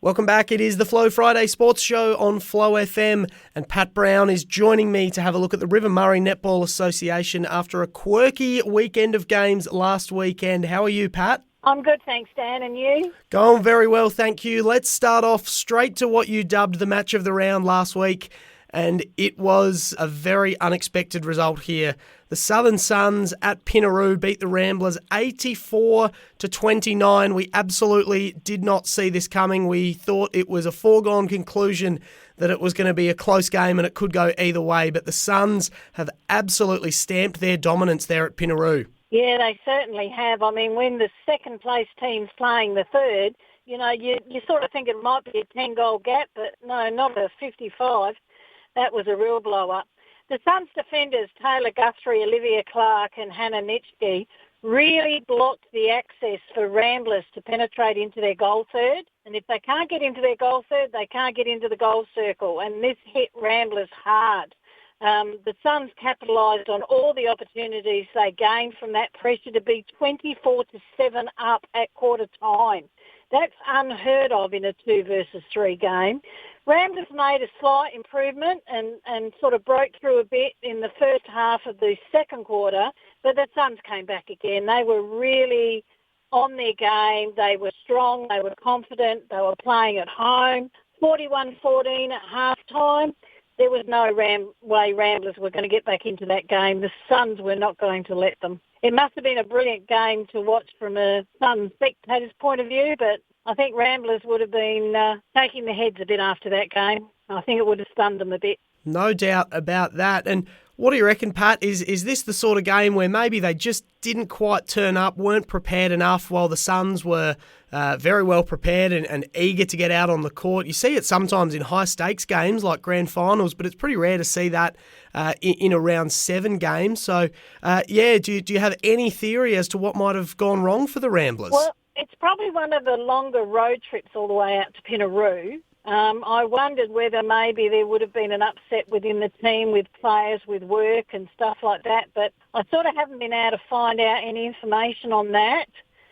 Welcome back. It is the Flow Friday Sports Show on Flow FM, and Pat Brown is joining me to have a look at the River Murray Netball Association after a quirky weekend of games last weekend. How are you, Pat? I'm good, thanks, Dan. And you? Going very well, thank you. Let's start off straight to what you dubbed the match of the round last week, and it was a very unexpected result here. The Southern Suns at Pinaroo beat the Ramblers 84-29. We absolutely did not see this coming. We thought it was a foregone conclusion that it was going to be a close game and it could go either way, but the Suns have absolutely stamped their dominance there at Pinaroo. Yeah, they certainly have. I mean, when the second place team's playing the third, you sort of think it might be a 10-goal gap, but no, not a 55. That was a real blow-up. The Suns defenders, Taylor Guthrie, Olivia Clark and Hannah Nitschke, really blocked the access for Ramblers to penetrate into their goal third. And if they can't get into their goal third, they can't get into the goal circle. And this hit Ramblers hard. The Suns capitalised on all the opportunities they gained from that pressure to be 24-7 up at quarter time. That's unheard of in a 2 versus 3 game. Ramblers made a slight improvement and sort of broke through a bit in the first half of the second quarter, but the Suns came back again. They were really on their game. They were strong. They were confident. They were playing at home. 41-14 at half-time. There was no way Ramblers were going to get back into that game. The Suns were not going to let them. It must have been a brilliant game to watch from a Suns spectator's point of view, but I think Ramblers would have been taking their heads a bit after that game. I think it would have stunned them a bit. No doubt about that. And what do you reckon, Pat? Is this the sort of game where maybe they just didn't quite turn up, weren't prepared enough, while the Suns were very well prepared and eager to get out on the court? You see it sometimes in high-stakes games like grand finals, but it's pretty rare to see that in a round 7 game. So, do you have any theory as to what might have gone wrong for the Ramblers? Well, it's probably one of the longer road trips all the way out to Pinaroo. I wondered whether maybe there would have been an upset within the team with players with work and stuff like that, but I sort of haven't been able to find out any information on that.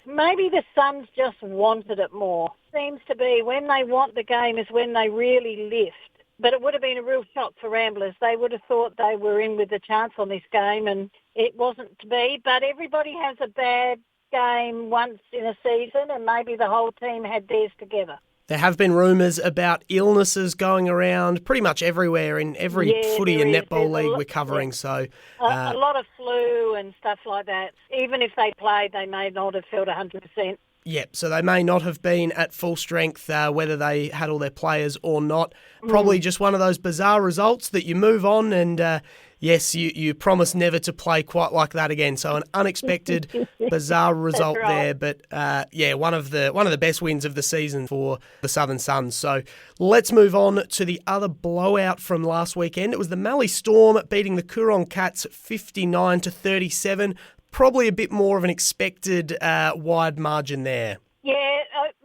Maybe the Suns just wanted it more. Seems to be when they want the game is when they really lift. But it would have been a real shock for Ramblers. They would have thought they were in with a chance on this game, and it wasn't to be. But everybody has a bad game once in a season, and maybe the whole team had theirs together. There have been rumours about illnesses going around pretty much everywhere in every footy and netball league we're covering. Yeah. So a lot of flu and stuff like that. Even if they played, they may not have felt 100%. Yep, so they may not have been at full strength, whether they had all their players or not. Probably just one of those bizarre results that you move on and, yes, you promise never to play quite like that again. So an unexpected, bizarre result there. But, one of the best wins of the season for the Southern Suns. So let's move on to the other blowout from last weekend. It was the Mallee Storm beating the Coorong Cats 59-37. Probably a bit more of an expected wide margin there. Yeah,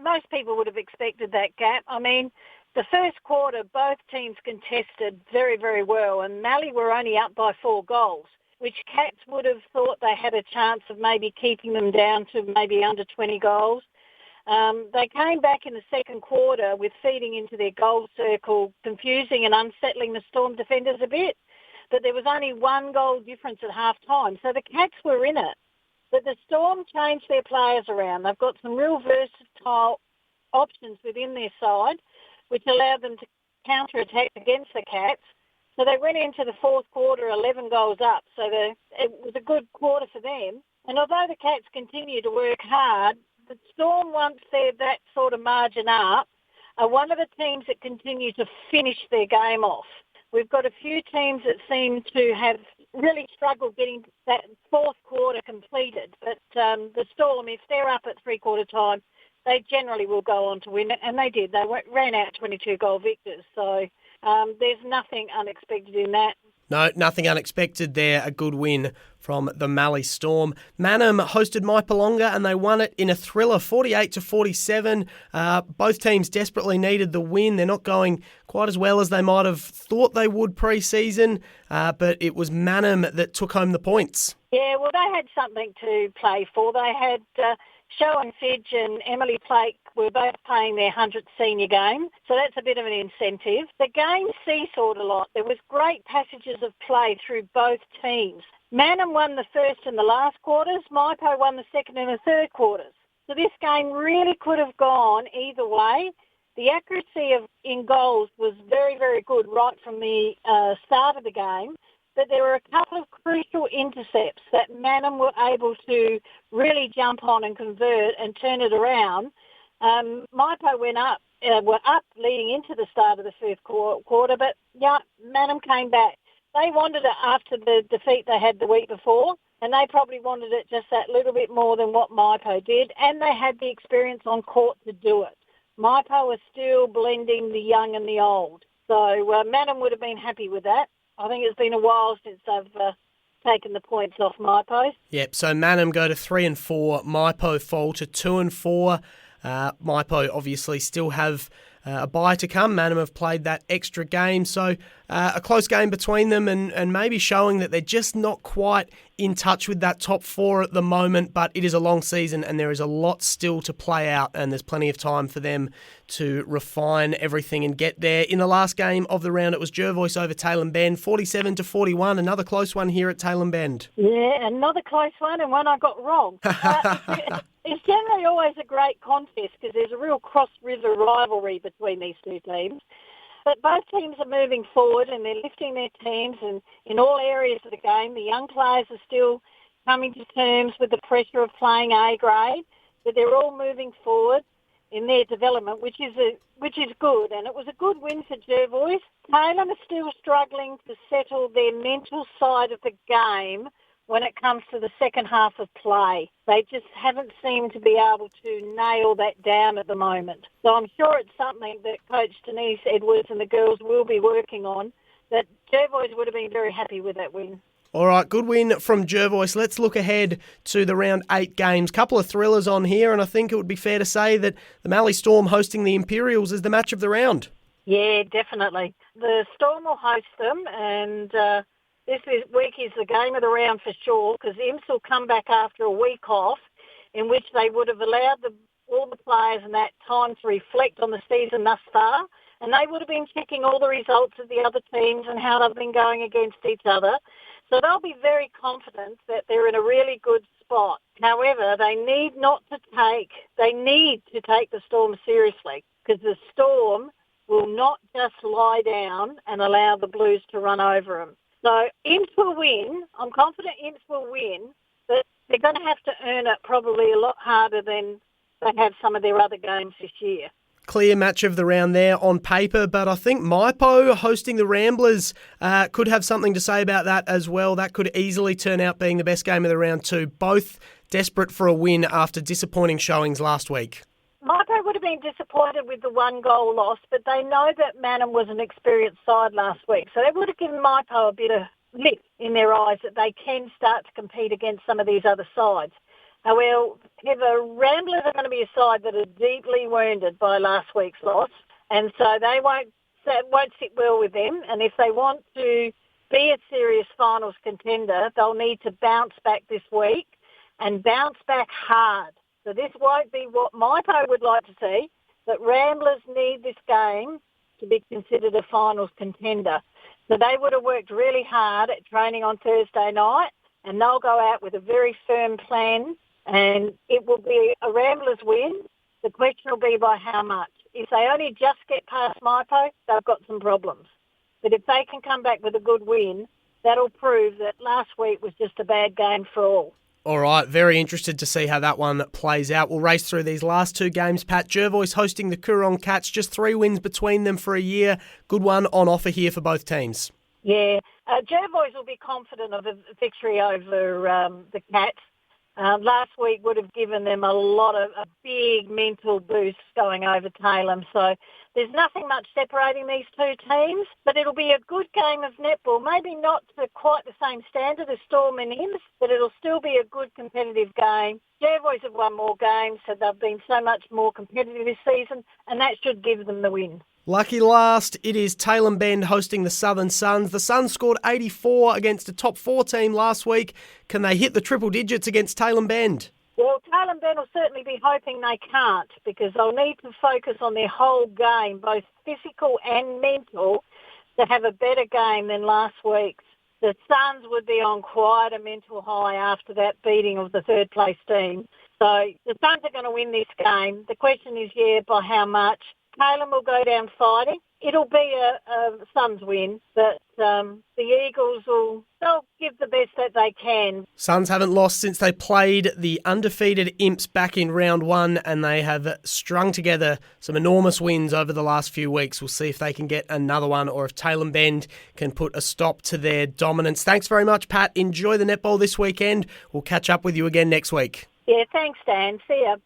most people would have expected that gap. I mean, the first quarter, both teams contested very, very well, and Mallee were only up by 4 goals, which Cats would have thought they had a chance of maybe keeping them down to maybe under 20 goals. They came back in the second quarter with feeding into their goal circle, confusing and unsettling the Storm defenders a bit. But there was only 1 goal difference at half-time, so the Cats were in it. But the Storm changed their players around. They've got some real versatile options within their side, which allowed them to counter-attack against the Cats. So they went into the fourth quarter 11 goals up, so it was a good quarter for them. And although the Cats continue to work hard, the Storm, once they're that sort of margin up, are one of the teams that continue to finish their game off. We've got a few teams that seem to have really struggled getting that fourth quarter completed. But the Storm, if they're up at three-quarter time, they generally will go on to win it, and they did. They ran out 22-goal victors. So there's nothing unexpected in that. No, nothing unexpected there. A good win from the Mallee Storm. Mannum hosted Mypolonga and they won it in a thriller, 48-47. Both teams desperately needed the win. They're not going quite as well as they might have thought they would pre-season, but it was Mannum that took home the points. Yeah, well, they had something to play for. They had Show and Fidge and Emily Plake were both playing their 100th senior game, so that's a bit of an incentive. The game seesawed a lot. There was great passages of play through both teams. Mannum won the first and the last quarters. Mypo won the second and the third quarters. So this game really could have gone either way. The accuracy in goals was very, very good right from the start of the game, but there were a couple of crucial intercepts that Mannum were able to really jump on and convert and turn it around. Mypo were up leading into the start of the first quarter, but yeah, Mannum came back. They wanted it after the defeat they had the week before, and they probably wanted it just that little bit more than what Mypo did, and they had the experience on court to do it. Mypo is still blending the young and the old, so Mannum would have been happy with that. I think it's been a while since they've taken the points off Mypo. Yep, so Mannum go to 3-4, Mypo fall to 2-4. Mypo obviously still have a bye to come. Mannum have played that extra game, so a close game between them and maybe showing that they're just not quite in touch with that top four at the moment, but it is a long season and there is a lot still to play out and there's plenty of time for them to refine everything and get there. In the last game of the round, it was Jervois over Tailem Bend, 47-41, another close one here at Tailem Bend. Yeah, another close one and one I got wrong. It's generally always a great contest because there's a real cross-river rivalry between these two teams. But both teams are moving forward and they're lifting their teams and in all areas of the game. The young players are still coming to terms with the pressure of playing A grade, but they're all moving forward in their development, which is good. And it was a good win for Jervois. Tailem are still struggling to settle their mental side of the game when it comes to the second half of play. They just haven't seemed to be able to nail that down at the moment. So I'm sure it's something that Coach Denise Edwards and the girls will be working on, that Jervois would have been very happy with that win. All right, good win from Jervois. Let's look ahead to the round 8 games. Couple of thrillers on here, and I think it would be fair to say that the Mallee Storm hosting the Imperials is the match of the round. Yeah, definitely. The Storm will host them, and this week is the game of the round for sure, because the Imps will come back after a week off in which they would have allowed all the players in that time to reflect on the season thus far, and they would have been checking all the results of the other teams and how they've been going against each other. So they'll be very confident that they're in a really good spot. However, they need to take the Storm seriously, because the Storm will not just lie down and allow the Blues to run over them. So Imps will win. I'm confident Imps will win, but they're going to have to earn it probably a lot harder than they have some of their other games this year. Clear match of the round there on paper, but I think Mypo hosting the Ramblers could have something to say about that as well. That could easily turn out being the best game of the round too. Both desperate for a win after disappointing showings last week. Mypo would have been disappointed with the 1-goal loss, but they know that Mannum was an experienced side last week, so that would have given Mypo a bit of lift in their eyes that they can start to compete against some of these other sides. However, Ramblers are going to be a side that are deeply wounded by last week's loss, and so they won't sit well with them. And if they want to be a serious finals contender, they'll need to bounce back this week and bounce back hard. So this won't be what Mypo would like to see, but Ramblers need this game to be considered a finals contender. So they would have worked really hard at training on Thursday night, and they'll go out with a very firm plan, and it will be a Ramblers win. The question will be by how much. If they only just get past Mypo, they've got some problems. But if they can come back with a good win, that'll prove that last week was just a bad game for all. All right, very interested to see how that one plays out. We'll race through these last 2 games. Pat, Jervois hosting the Coorong Cats, just 3 wins between them for a year. Good one on offer here for both teams. Yeah, Jervois will be confident of a victory over the Cats. Last week would have given them a big mental boost going over Tailem. So there's nothing much separating these two teams, but it'll be a good game of netball. Maybe not to quite the same standard as Storm and Imps, but it'll still be a good competitive game. Jervois have won more games, so they've been so much more competitive this season, and that should give them the win. Lucky last, it is Tailem Bend hosting the Southern Suns. The Suns scored 84 against a top 4 team last week. Can they hit the triple digits against Tailem Bend? Yeah, Well, Tailem Ben will certainly be hoping they can't, because they'll need to focus on their whole game, both physical and mental, to have a better game than last week's. The Suns would be on quite a mental high after that beating of the third-place team. So the Suns are going to win this game. The question is, by how much? Tailem will go down fighting. It'll be a Suns win, but the Eagles they'll give the best that they can. Suns haven't lost since they played the undefeated Imps back in round 1, and they have strung together some enormous wins over the last few weeks. We'll see if they can get another one, or if Tailem Bend can put a stop to their dominance. Thanks very much, Pat. Enjoy the netball this weekend. We'll catch up with you again next week. Yeah, thanks, Dan. See ya.